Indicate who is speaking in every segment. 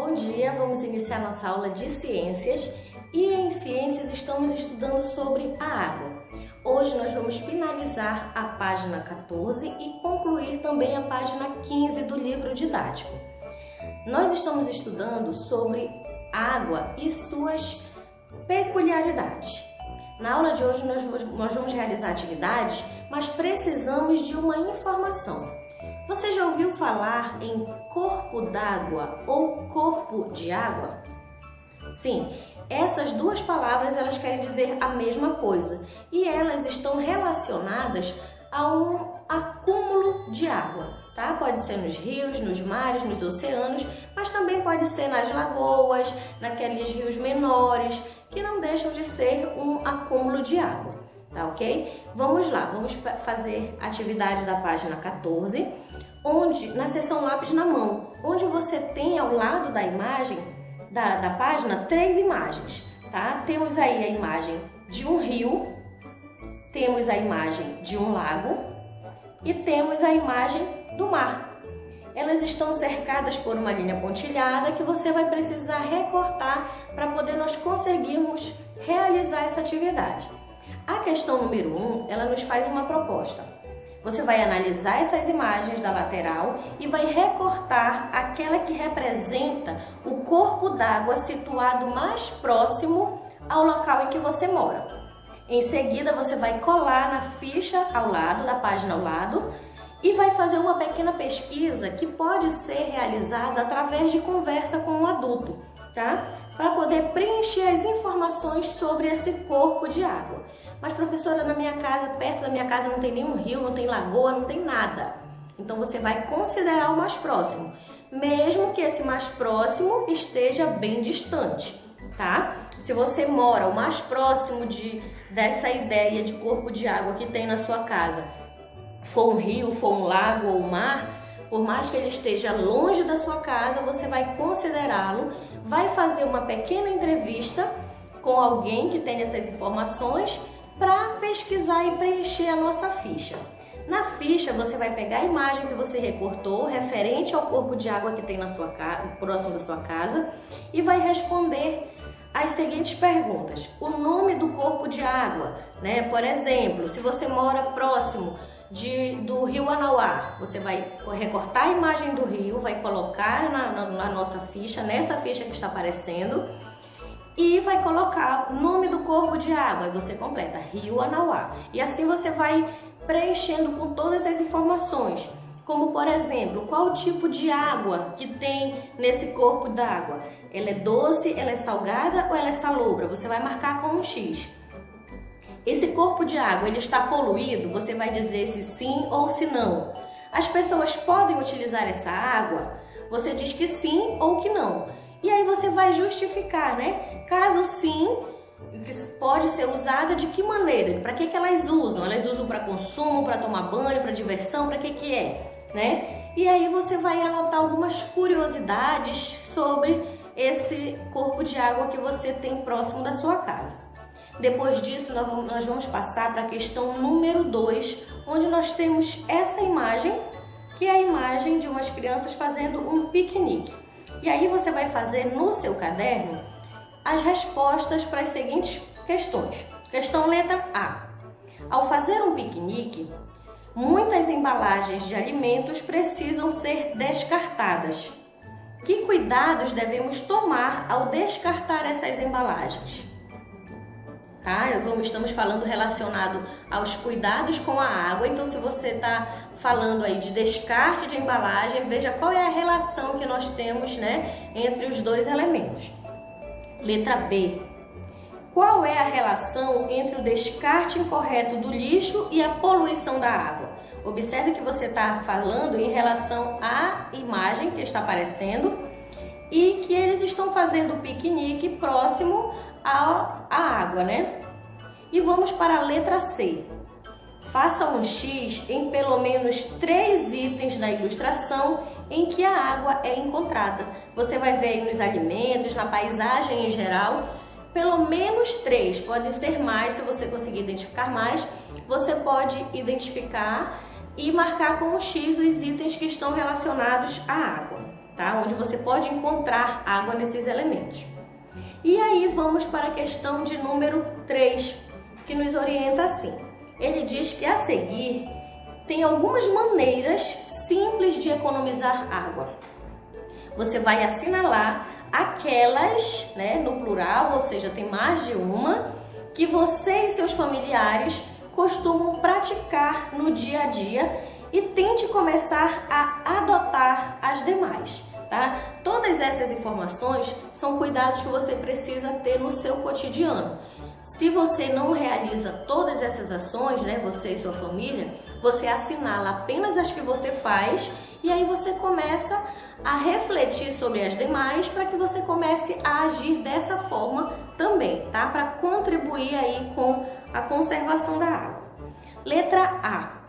Speaker 1: Bom dia, vamos iniciar nossa aula de ciências e em ciências estamos estudando sobre a água. Hoje nós vamos finalizar a página 14 e concluir também a página 15 do livro didático. Nós estamos estudando sobre água e suas peculiaridades. Na aula de hoje nós vamos realizar atividades, mas precisamos de uma informação. Você já ouviu falar em corpo d'água ou corpo de água? Sim, essas duas palavras elas querem dizer a mesma coisa e elas estão relacionadas a um acúmulo de água, tá? Pode ser nos rios, nos mares, nos oceanos, mas também pode ser nas lagoas, naqueles rios menores, que não deixam de ser um acúmulo de água, tá ok? Vamos lá, vamos fazer a atividade da página 14, onde, na seção lápis na mão, onde você tem ao lado da imagem, da página, três imagens, tá? Temos aí a imagem de um rio, temos a imagem de um lago e temos a imagem do mar. Elas estão cercadas por uma linha pontilhada que você vai precisar recortar para poder nós conseguirmos realizar essa atividade. A questão número 1, ela nos faz uma proposta. Você vai analisar essas imagens da lateral e vai recortar aquela que representa o corpo d'água situado mais próximo ao local em que você mora. Em seguida, você vai colar na ficha ao lado, da página ao lado, e vai fazer uma pequena pesquisa que pode ser realizada através de conversa com o adulto, tá? Para poder preencher as informações sobre esse corpo de água. Mas, professora, na minha casa, perto da minha casa não tem nenhum rio, não tem lagoa, não tem nada. Então, você vai considerar o mais próximo, mesmo que esse mais próximo esteja bem distante, tá? Se você mora o mais próximo dessa ideia de corpo de água que tem na sua casa, for um rio, for um lago ou um mar, por mais que ele esteja longe da sua casa, você vai considerá-lo, vai fazer uma pequena entrevista com alguém que tenha essas informações para pesquisar e preencher a nossa ficha. Na ficha, você vai pegar a imagem que você recortou, referente ao corpo de água que tem na sua casa, próximo da sua casa, e vai responder as seguintes perguntas. O nome do corpo de água, né? Por exemplo, se você mora próximo do rio Anauá, você vai recortar a imagem do rio, vai colocar na nossa ficha, nessa ficha que está aparecendo, e vai colocar o nome do corpo de água, e você completa Rio Anauá. E assim você vai preenchendo com todas as informações, como por exemplo, qual o tipo de água que tem nesse corpo d'água. Ela é doce, ela é salgada ou ela é salobra? Você vai marcar com um X. Esse corpo de água, ele está poluído? Você vai dizer se sim ou se não. As pessoas podem utilizar essa água? Você diz que sim ou que não. E aí você vai justificar, né? Caso sim, pode ser usada de que maneira? Para que elas usam? Elas usam para consumo, para tomar banho, para diversão? Para que é? Né? E aí você vai anotar algumas curiosidades sobre esse corpo de água que você tem próximo da sua casa. Depois disso, nós vamos passar para a questão número 2, onde nós temos essa imagem, que é a imagem de umas crianças fazendo um piquenique. E aí você vai fazer no seu caderno as respostas para as seguintes questões. Questão letra A. Ao fazer um piquenique, muitas embalagens de alimentos precisam ser descartadas. Que cuidados devemos tomar ao descartar essas embalagens? Tá? Estamos falando relacionado aos cuidados com a água, então se você está falando aí de descarte de embalagem, veja qual é a relação que nós temos, né, entre os dois elementos. Letra B. Qual é a relação entre o descarte incorreto do lixo e a poluição da água? Observe que você está falando em relação à imagem que está aparecendo e que eles estão fazendo piquenique próximo à água, né? E vamos para a letra C. Faça um X em pelo menos 3 itens na ilustração em que a água é encontrada. Você vai ver aí nos alimentos, na paisagem em geral, pelo menos 3, pode ser mais, se você conseguir identificar mais, você pode identificar e marcar com o X os itens que estão relacionados à água. tá? Onde você pode encontrar água nesses elementos. E aí vamos para a questão de número 3, que nos orienta assim. Ele diz que a seguir tem algumas maneiras simples de economizar água. Você vai assinalar aquelas, no plural, ou seja, tem mais de uma, que você e seus familiares costumam praticar no dia a dia e tente começar a adotar as demais, tá? Todas essas informações são cuidados que você precisa ter no seu cotidiano. Se você não realiza todas essas ações, você e sua família, você assinala apenas as que você faz e aí você começa a refletir sobre as demais para que você comece a agir dessa forma também, tá? Para contribuir aí com a conservação da água. Letra A.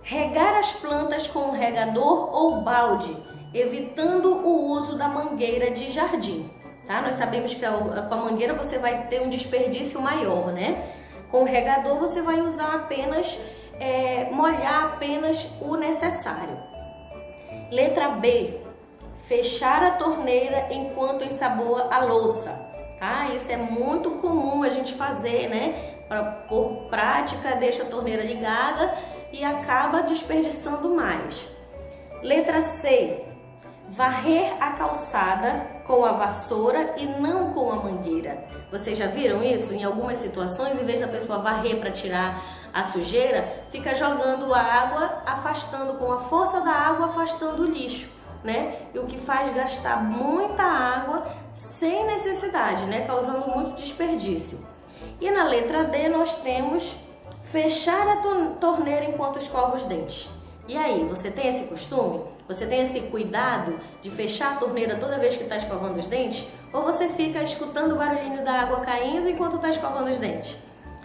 Speaker 1: Regar as plantas com regador ou balde, evitando o uso da mangueira de jardim. Tá? Nós sabemos que com a mangueira você vai ter um desperdício maior, Com o regador você vai usar apenas, molhar apenas o necessário. Letra B. Fechar a torneira enquanto ensaboa a louça. Tá? Isso é muito comum a gente fazer, por prática, deixa a torneira ligada e acaba desperdiçando mais. Letra C. Varrer a calçada com a vassoura e não com a mangueira. Vocês já viram isso? Em algumas situações, em vez da pessoa varrer para tirar a sujeira, fica jogando a água, afastando com a força da água, afastando o lixo, E o que faz gastar muita água sem necessidade, Causando muito desperdício. E na letra D nós temos fechar a torneira enquanto escova os dentes. E aí, você tem esse costume? Você tem esse cuidado de fechar a torneira toda vez que está escovando os dentes? Ou você fica escutando o barulhinho da água caindo enquanto está escovando os dentes?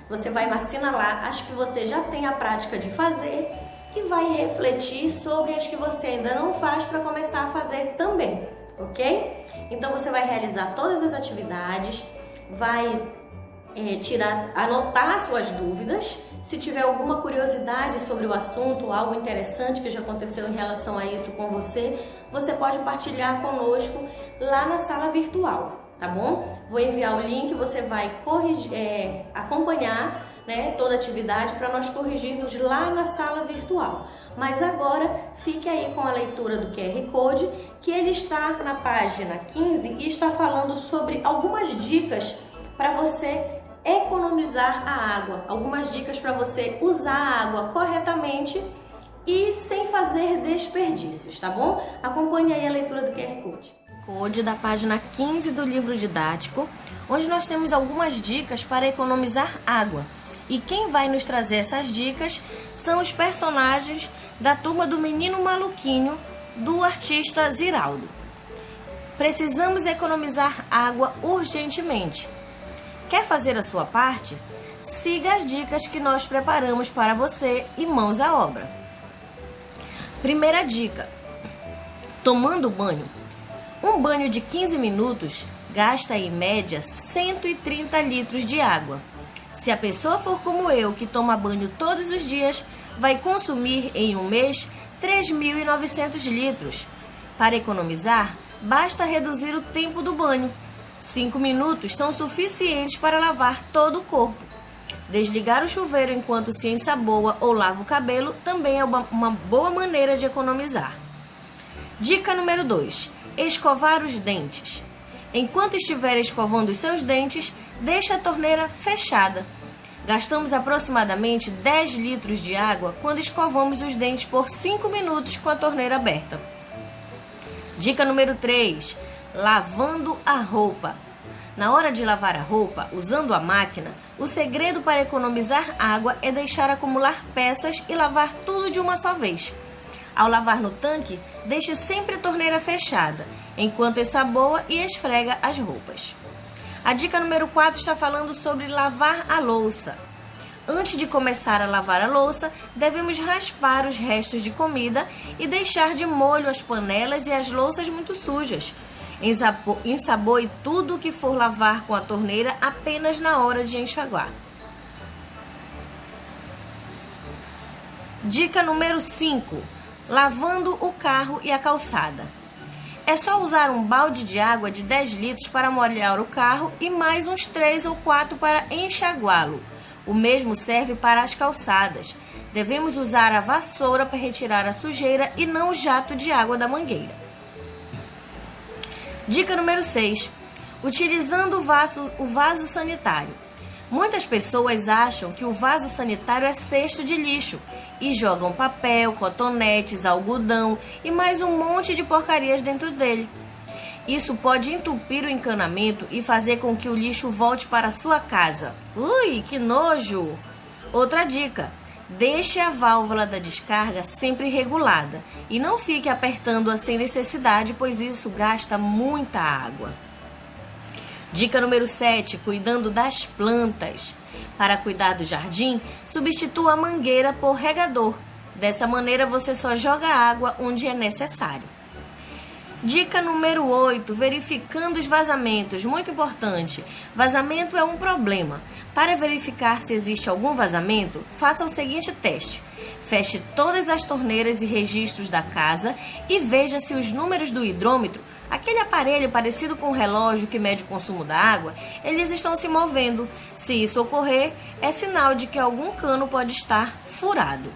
Speaker 1: Você vai assinalar as que você já tem a prática de fazer e vai refletir sobre as que você ainda não faz para começar a fazer também, ok? Então você vai realizar todas as atividades, vai anotar suas dúvidas. Se tiver alguma curiosidade sobre o assunto, algo interessante que já aconteceu em relação a isso com você, você pode partilhar conosco lá na sala virtual, tá bom? Vou enviar o link, você vai acompanhar toda a atividade para nós corrigirmos lá na sala virtual. Mas agora fique aí com a leitura do QR Code, que ele está na página 15 e está falando sobre algumas dicas para você economizar a água, algumas dicas para você usar a água corretamente e sem fazer desperdícios, tá bom? Acompanhe aí a leitura do QR Code. Code da página 15 do livro didático, onde nós temos algumas dicas para economizar água. E quem vai nos trazer essas dicas são os personagens da turma do Menino Maluquinho, do artista Ziraldo. Precisamos economizar água urgentemente. Quer fazer a sua parte? Siga as dicas que nós preparamos para você e mãos à obra. Primeira dica: tomando banho. Um banho de 15 minutos gasta em média 130 litros de água. Se a pessoa for como eu, que toma banho todos os dias, vai consumir em um mês 3.900 litros. Para economizar, basta reduzir o tempo do banho. 5 minutos são suficientes para lavar todo o corpo. Desligar o chuveiro enquanto se ensaboa ou lava o cabelo também é uma boa maneira de economizar. Dica número 2. Escovar os dentes. Enquanto estiver escovando os seus dentes, deixe a torneira fechada. Gastamos aproximadamente 10 litros de água quando escovamos os dentes por 5 minutos com a torneira aberta. Dica número 3. Lavando a roupa. Na hora de lavar a roupa, usando a máquina, o segredo para economizar água é deixar acumular peças e lavar tudo de uma só vez. Ao lavar no tanque, deixe sempre a torneira fechada, enquanto ensaboa e esfrega as roupas. A dica número 4 está falando sobre lavar a louça. Antes de começar a lavar a louça, devemos raspar os restos de comida e deixar de molho as panelas e as louças muito sujas. Ensaboe tudo o que for lavar com a torneira apenas na hora de enxaguar. Dica número 5. Lavando o carro e a calçada. É só usar um balde de água de 10 litros para molhar o carro e mais uns 3 ou 4 para enxaguá-lo. O mesmo serve para as calçadas. Devemos usar a vassoura para retirar a sujeira e não o jato de água da mangueira. Dica número 6. Utilizando o vaso sanitário. Muitas pessoas acham que o vaso sanitário é cesto de lixo e jogam papel, cotonetes, algodão e mais um monte de porcarias dentro dele. Isso pode entupir o encanamento e fazer com que o lixo volte para a sua casa. Ui, que nojo! Outra dica: deixe a válvula da descarga sempre regulada e não fique apertando-a sem necessidade, pois isso gasta muita água. Dica número 7, cuidando das plantas. Para cuidar do jardim, substitua a mangueira por regador. Dessa maneira, você só joga água onde é necessário. Dica número 8, verificando os vazamentos. Muito importante, vazamento é um problema. Para verificar se existe algum vazamento, faça o seguinte teste. Feche todas as torneiras e registros da casa e veja se os números do hidrômetro, aquele aparelho parecido com um relógio que mede o consumo da água, eles estão se movendo. Se isso ocorrer, é sinal de que algum cano pode estar furado.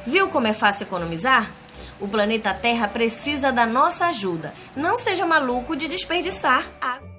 Speaker 1: Viu como é fácil economizar? O planeta Terra precisa da nossa ajuda. Não seja maluco de desperdiçar água.